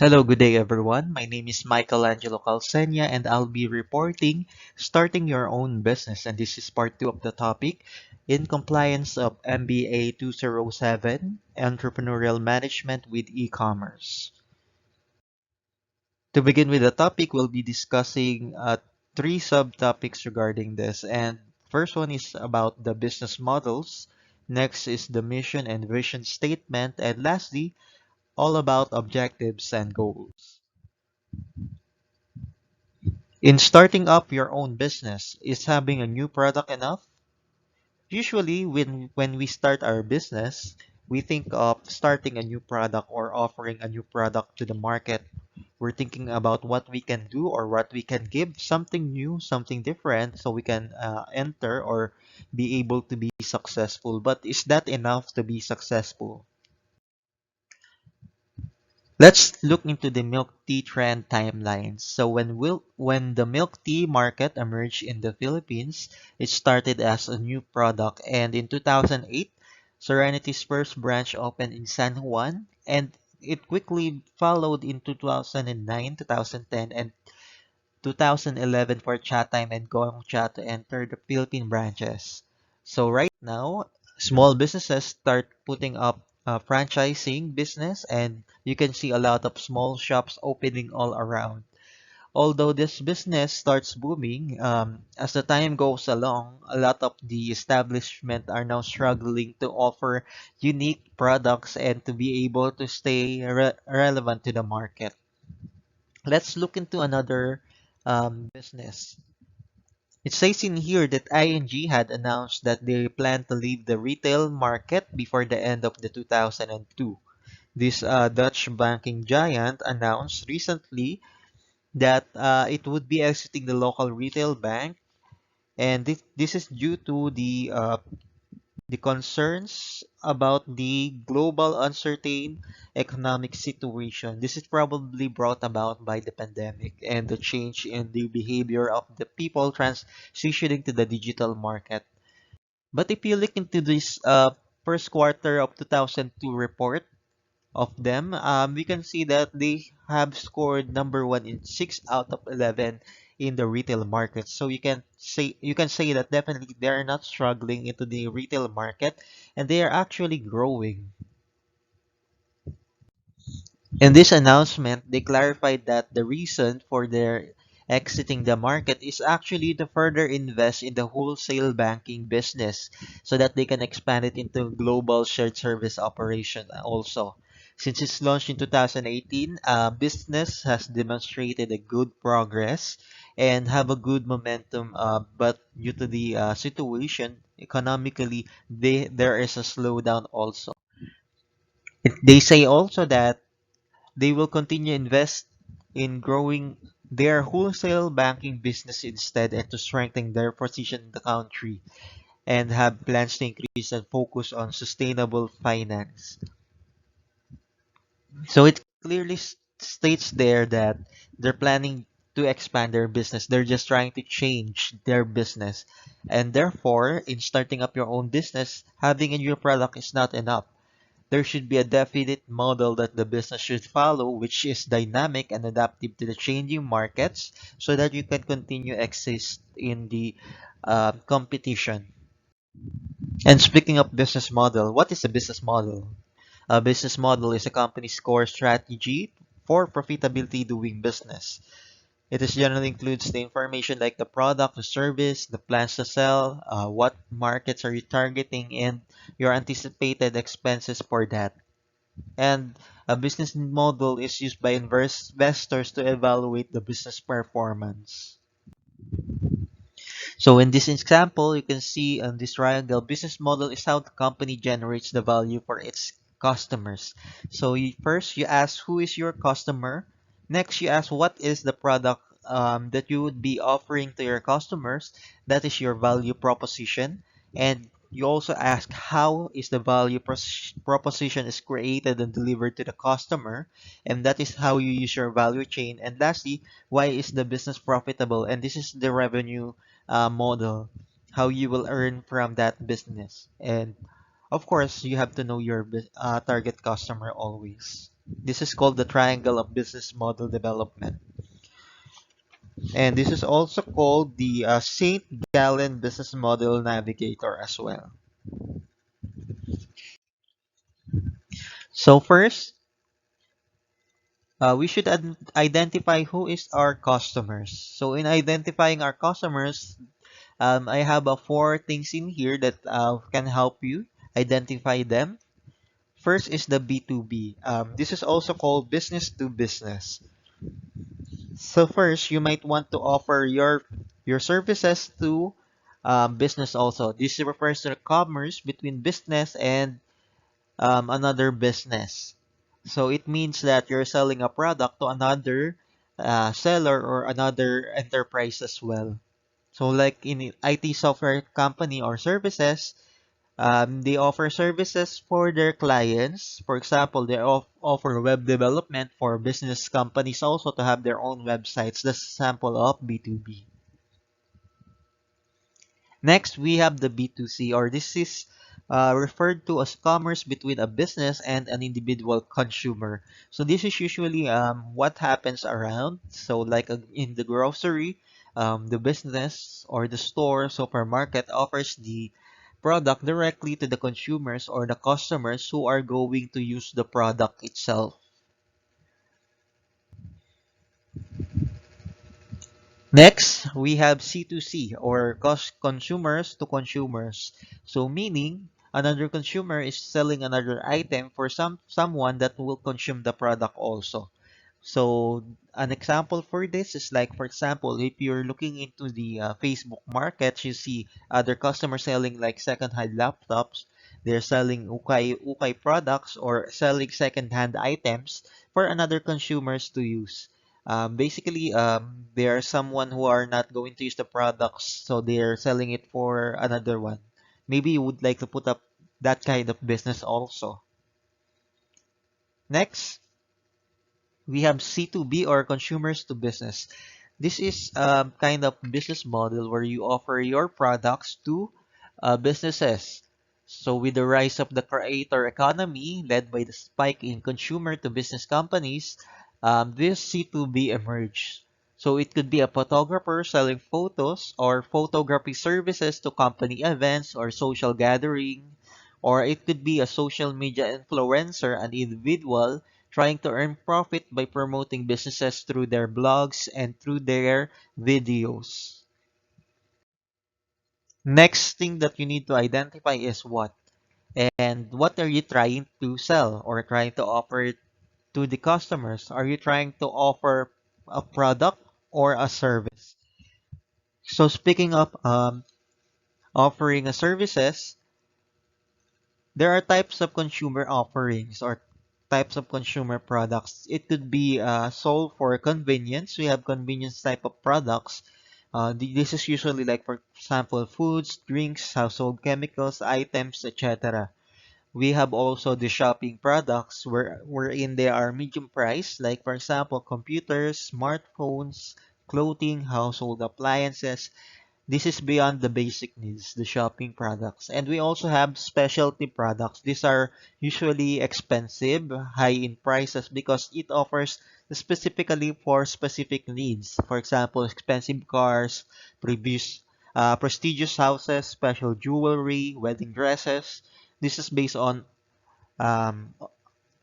Hello, good day everyone. My name is Michelangelo Calcenia and I'll be reporting starting your own business, and this is part 2 of the topic in compliance of MBA 207 Entrepreneurial Management with E-commerce. To begin with the topic, we'll be discussing three subtopics regarding this, and first one is about the business models. Next is the mission and vision statement, and lastly, all about objectives and goals. In starting up your own business, is having a new product enough? Usually, when we start our business, we think of starting a new product or offering a new product to the market. We're thinking about what we can do or what we can give, something new, something different, so we can enter or be able to be successful. But is that enough to be successful? Let's look into the milk tea trend timeline. So when the milk tea market emerged in the Philippines, it started as a new product, and in 2008, Serenity's first branch opened in San Juan, and it quickly followed in 2009, 2010, and 2011 for Chatime and Gongcha to enter the Philippine branches. So right now, small businesses start putting up franchising business, and you can see a lot of small shops opening all around. Although this business starts booming, as the time goes along, a lot of the establishment are now struggling to offer unique products and to be able to stay relevant to the market. Let's look into another business. It says in here that ING had announced that they plan to leave the retail market before the end of the 2002. This Dutch banking giant announced recently that it would be exiting the local retail bank, and this is due to the concerns about the global uncertain economic situation. This is probably brought about by the pandemic and the change in the behavior of the people transitioning to the digital market. But if you look into this first quarter of 2002 report of them, we can see that they have scored number one in 6 out of 11 in the retail market. So you can say that definitely they are not struggling into the retail market, and they are actually growing. In this announcement, they clarified that the reason for their exiting the market is actually to further invest in the wholesale banking business so that they can expand it into global shared service operation also. Since its launch in 2018, business has demonstrated a good progress and have a good momentum, but due to the situation economically, there is a slowdown also. They say also that they will continue invest in growing their wholesale banking business instead, and to strengthen their position in the country, and have plans to increase and focus on sustainable finance. So it clearly states there that they're planning to expand their business. They're just trying to change their business. And therefore, in starting up your own business, having a new product is not enough. There should be a definite model that the business should follow, which is dynamic and adaptive to the changing markets, so that you can continue exist in the competition. And speaking of business model, what is a business model? A business model is a company's core strategy for profitability doing business. It is generally includes the information like the product, the service, the plans to sell, what markets are you targeting, and your anticipated expenses for that. And a business model is used by investors to evaluate the business performance. So in this example, you can see on this triangle, business model is how the company generates the value for its customers. So first you ask who is your customer. Next, you ask what is the product that you would be offering to your customers. That is your value proposition. And you also ask how is the value proposition is created and delivered to the customer. And that is how you use your value chain. And lastly, why is the business profitable? And this is the revenue model, how you will earn from that business. And of course, you have to know your target customer always. This is called the triangle of business model development. And this is also called the St. Gallen Business Model Navigator as well. So first, we should identify who is our customers. So in identifying our customers, I have four things in here that can help you identify them. First is the B2B. This is also called business to business. So first, you might want to offer your services to business also. This refers to the commerce between business and another business. So it means that you're selling a product to another seller or another enterprise as well. So like in IT software company or services, they offer services for their clients. For example, they offer web development for business companies also to have their own websites. That's a sample of B2B. Next, we have the B2C, or this is referred to as commerce between a business and an individual consumer. So this is usually what happens around. So like in the grocery, the business or the store, supermarket offers the product directly to the consumers or the customers who are going to use the product itself. Next, we have C2C or consumers to consumers. So meaning another consumer is selling another item for someone that will consume the product also. So an example for this is like, for example, if you're looking into the Facebook market, you see other customers selling like second-hand laptops. They're selling ukay products or selling second-hand items for another consumers to use. Basically, they are someone who are not going to use the products, so they're selling it for another one. Maybe you would like to put up that kind of business also. Next, we have C2B or consumers to business. This is kind of business model where you offer your products to businesses. So with the rise of the creator economy led by the spike in consumer to business companies, this C2B emerged. So it could be a photographer selling photos or photography services to company events or social gathering, or it could be a social media influencer, an individual trying to earn profit by promoting businesses through their blogs and through their videos. Next thing that you need to identify is what and what are you trying to sell or trying to offer to the customers? Are you trying to offer a product or a service? So speaking of offering a services, there are types of consumer offerings or types of consumer products. It could be sold for convenience. We have convenience type of products. This is usually like, for example, foods, drinks, household chemicals, items, etc. We have also the shopping products wherein they are medium price, like for example, computers, smartphones, clothing, household appliances. This is beyond the basic needs, the shopping products. And we also have specialty products. These are usually expensive, high in prices because it offers specifically for specific needs. For example, expensive cars, prestigious houses, special jewelry, wedding dresses. This is based on um,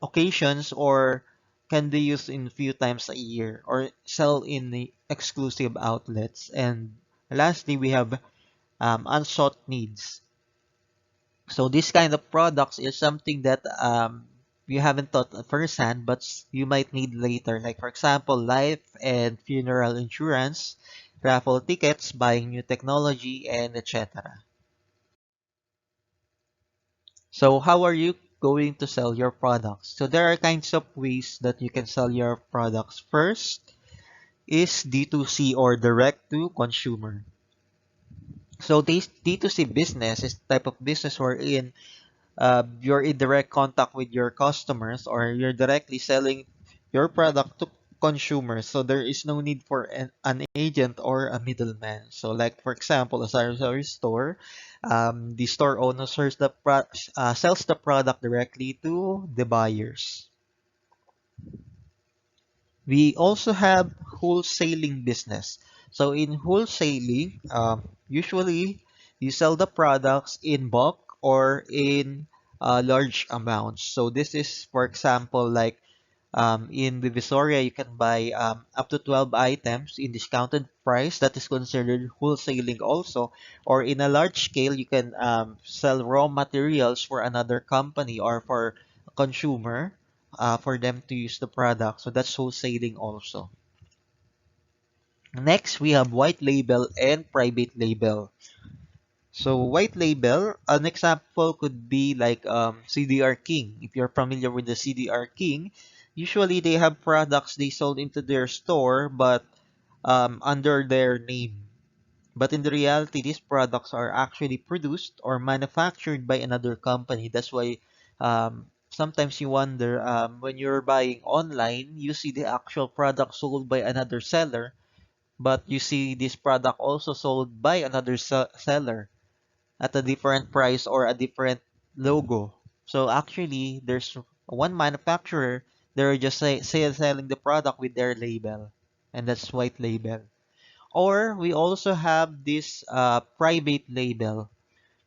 occasions or can be used in few times a year or sell in the exclusive outlets. And lastly, we have unsought needs. So this kind of products is something that you haven't thought firsthand, but you might need later. Like for example, life and funeral insurance, raffle tickets, buying new technology, and etc. So how are you going to sell your products? So there are kinds of ways that you can sell your products. First is D2C or direct to consumer. So this D2C business is the type of business wherein you're in direct contact with your customers or you're directly selling your product to consumers. So there is no need for an agent or a middleman. So like for example, a grocery store, the store owner sells the product directly to the buyers. We also have wholesaling business. So in wholesaling, usually you sell the products in bulk or in large amounts. So this is, for example, like in Divisoria, you can buy up to 12 items in discounted price. That is considered wholesaling also. Or in a large scale, you can sell raw materials for another company or for a consumer for them to use the product. So that's wholesaling also. Next, we have white label and private label. So white label, an example could be like CDR King. If you're familiar with the CDR King, usually they have products they sold into their store, but under their name. But in the reality, these products are actually produced or manufactured by another company. That's why sometimes you wonder when you're buying online, you see the actual product sold by another seller, but you see this product also sold by another seller at a different price or a different logo. So actually, there's one manufacturer, they're just selling the product with their label, and that's white label. Or we also have this private label.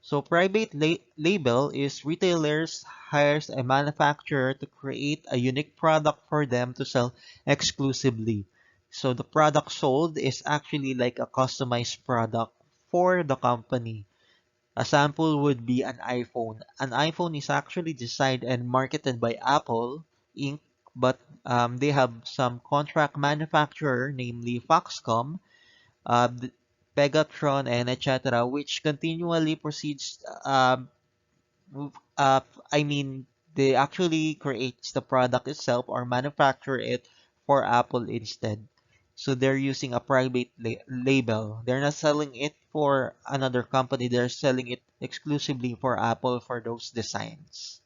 So private label is retailers hires a manufacturer to create a unique product for them to sell exclusively. So the product sold is actually like a customized product for the company. A sample would be an iPhone. An iPhone is actually designed and marketed by Apple Inc., but they have some contract manufacturer, namely Foxconn, the Pegatron, and etc., which continually proceeds. I mean, they actually creates the product itself or manufacture it for Apple instead. So they're using a private label. They're not selling it for another company. They're selling it exclusively for Apple for those designs.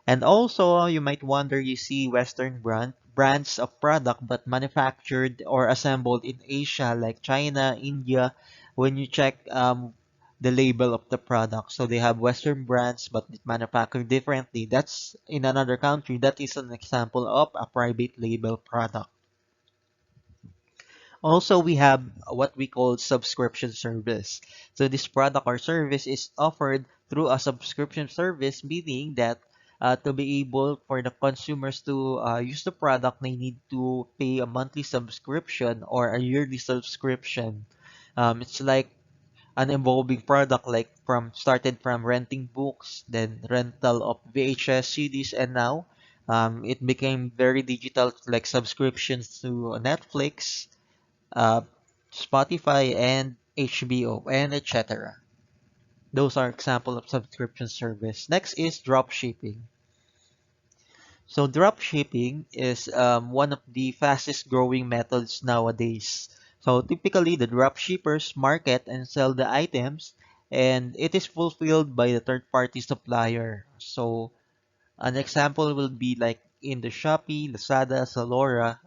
And also, you might wonder, you see Western brands of product but manufactured or assembled in Asia like China, India, when you check the label of the product. So they have Western brands but manufactured differently. That's in another country. That is an example of a private label product. Also, we have what we call subscription service. So this product or service is offered through a subscription service, meaning that to be able for the consumers to use the product, they need to pay a monthly subscription or a yearly subscription. It's like an evolving product, like from started from renting books, then rental of VHS, CDs, and now it became very digital, like subscriptions to Netflix, uh, Spotify, and HBO, and etc. Those are example of subscription service. Next is drop shipping. So drop shipping is one of the fastest growing methods nowadays. So typically the drop shippers market and sell the items and it is fulfilled by the third party supplier. So an example will be like in the Shopee, Lazada, Zalora.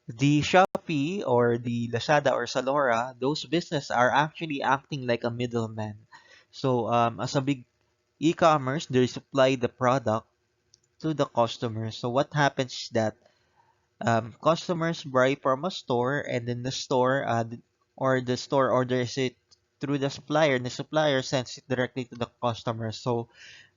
The Shopee or the Lazada or Zalora, those business are actually acting like a middleman. So as a big e-commerce, they supply the product to the customer. So what happens is that customers buy from a store and then the store or the store orders it through the supplier and the supplier sends it directly to the customer. So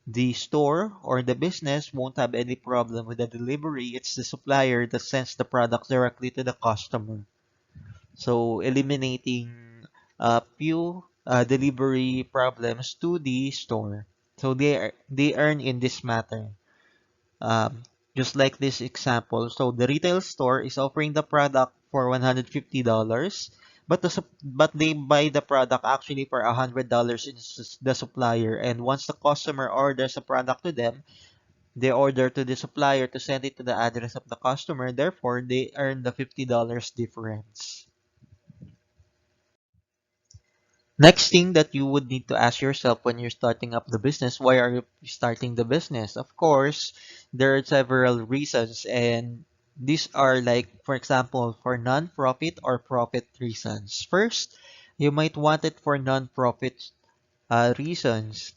the store or the business won't have any problem with the delivery. It's the supplier that sends the product directly to the customer. So eliminating few delivery problems to the store. So they earn in this matter. Um, just like this example. So the retail store is offering the product for $150, but but they buy the product actually for $100 in the supplier. And once the customer orders a product to them, they order to the supplier to send it to the address of the customer. Therefore, they earn the $50 difference. Next thing that you would need to ask yourself when you're starting up the business, why are you starting the business? Of course, there are several reasons, and these are like, for example, for non-profit or profit reasons. First, you might want it for non-profit reasons.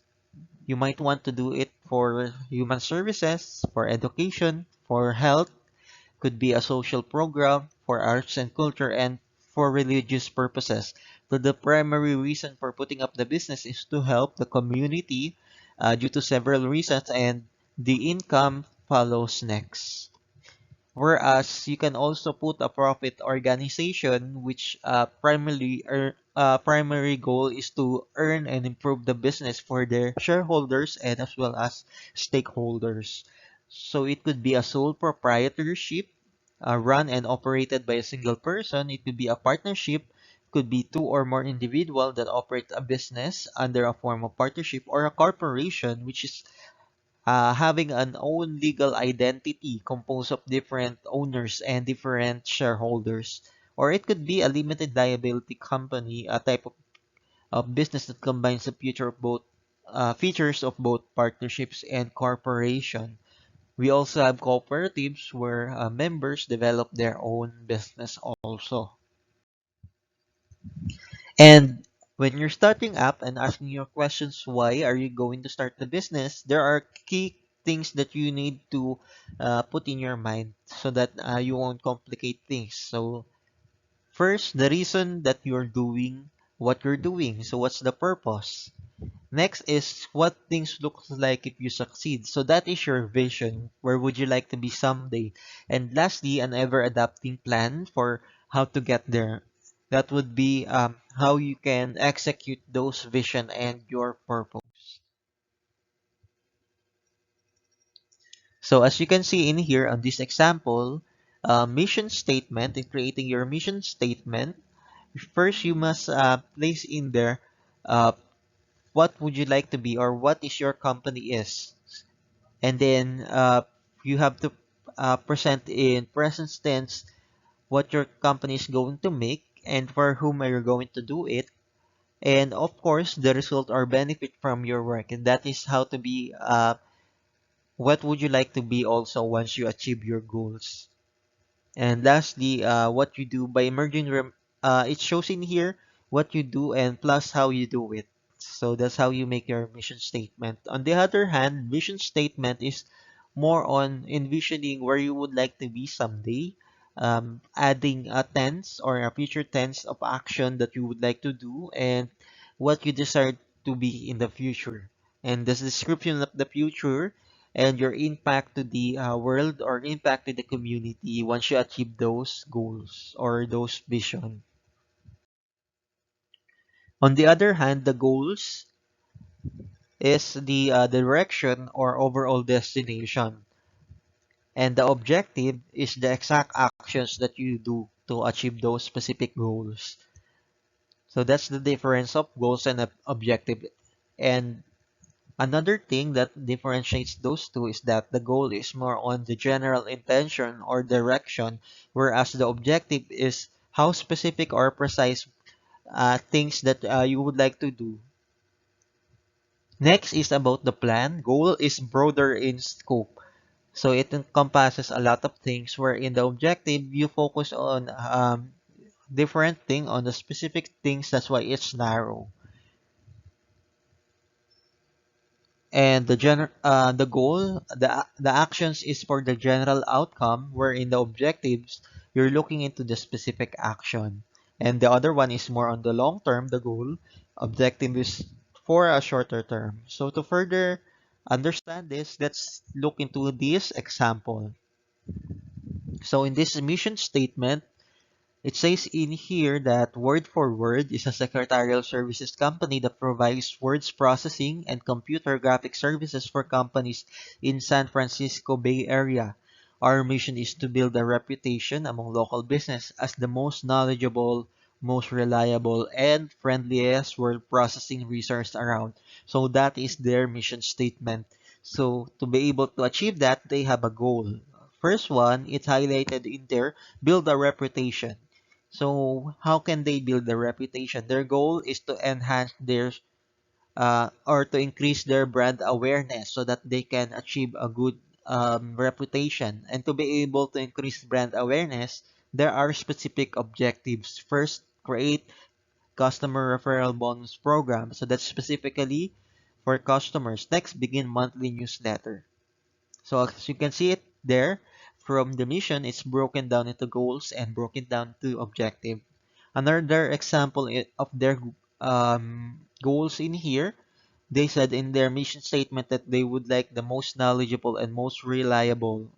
You might want to do it for human services, for education, for health, could be a social program for arts and culture and for religious purposes. So the primary reason for putting up the business is to help the community due to several reasons, and the income follows next. Whereas you can also put a profit organization which primary goal is to earn and improve the business for their shareholders and as well as stakeholders. So it could be a sole proprietorship, run and operated by a single person. It could be a partnership, could be two or more individuals that operate a business under a form of partnership, or a corporation, which is having an own legal identity composed of different owners and different shareholders. Or it could be a limited liability company, a type of business that combines the future of both features of both partnerships and corporation. We also have cooperatives where members develop their own business also. And when you're starting up and asking your questions, why are you going to start the business? There are key things that you need to put in your mind so that you won't complicate things. So first, the reason that you're doing what you're doing. So what's the purpose? Next is what things look like if you succeed. So that is your vision. Where would you like to be someday? And lastly, an ever-adapting plan for how to get there. That would be how you can execute those vision and your purpose. So as you can see in here on this example, mission statement, in creating your mission statement, first you must place in there uh, what would you like to be or what is your company is. And then you have to present in present tense what your company is going to make and for whom are you going to do it, and of course the result or benefit from your work. And that is how to be what would you like to be also once you achieve your goals. And lastly, what you do by merging it shows in here what you do and plus how you do it. So that's how you make your mission statement. On the other hand, vision statement is more on envisioning where you would like to be someday, adding a tense or a future tense of action that you would like to do, and what you desire to be in the future. And the description of the future and your impact to the world or impact to the community once you achieve those goals or those vision. On the other hand, the goals is the direction or overall destination, and the objective is the exact actions that you do to achieve those specific goals. So that's the difference of goals and objective. And another thing that differentiates those two is that the goal is more on the general intention or direction, whereas the objective is how specific or precise things that you would like to do. Next is about the plan. Goal is broader in scope. So it encompasses a lot of things, where in the objective, you focus on different thing on the specific things. That's why it's narrow. And the goal, the actions is for the general outcome, where in the objectives you're looking into the specific action, and the other one is more on the long term. The goal objective is for a shorter term. So to further understand this, let's look into this example. So in this mission statement, it says in here that Word for Word is a secretarial services company that provides words processing and computer graphic services for companies in San Francisco Bay Area. Our mission is to build a reputation among local business as the most knowledgeable, most reliable, and friendliest word processing resource around. So that is their mission statement. So to be able to achieve that, they have a goal. First one, it's highlighted in there, build a reputation. So how can they build their reputation? Their goal is to enhance their or to increase their brand awareness so that they can achieve a good reputation. And to be able to increase brand awareness, there are specific objectives. First, create customer referral bonus program. So that's specifically for customers. Next, begin monthly newsletter. So as you can see it there, from the mission, it's broken down into goals and broken down to objective. Another example of their goals in here, they said in their mission statement that they would like the most knowledgeable and most reliable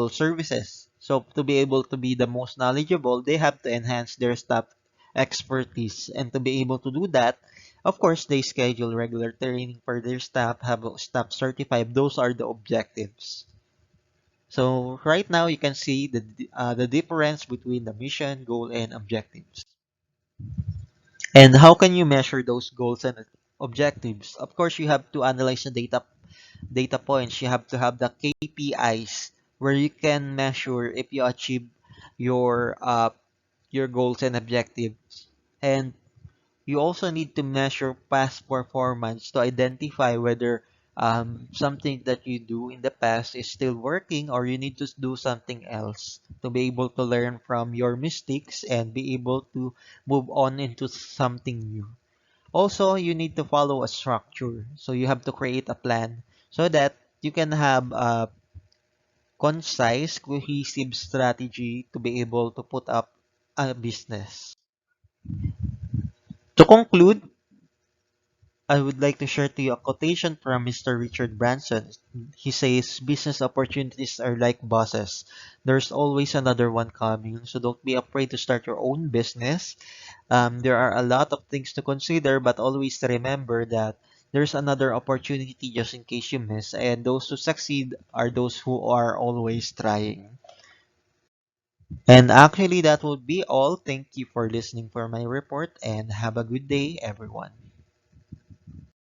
services. So to be able to be the most knowledgeable, they have to enhance their staff expertise. And to be able to do that, of course, they schedule regular training for their staff, have staff certified. Those are the objectives. So right now, you can see the difference between the mission, goal, and objectives. And how can you measure those goals and objectives? Of course, you have to analyze the data points. You have to have the KPIs where you can measure if you achieve your uh, your goals and objectives. And you also need to measure past performance to identify whether something that you do in the past is still working or you need to do something else to be able to learn from your mistakes and be able to move on into something new. Also, you need to follow a structure. So you have to create a plan so that you can have a concise, cohesive strategy to be able to put up a business. To conclude, I would like to share to you a quotation from Mr. Richard Branson. He says, business opportunities are like buses. There's always another one coming, so don't be afraid to start your own business. There are a lot of things to consider, but always remember that there's another opportunity just in case you miss, and those who succeed are those who are always trying. And actually, that would be all. Thank you for listening for my report, and have a good day, everyone.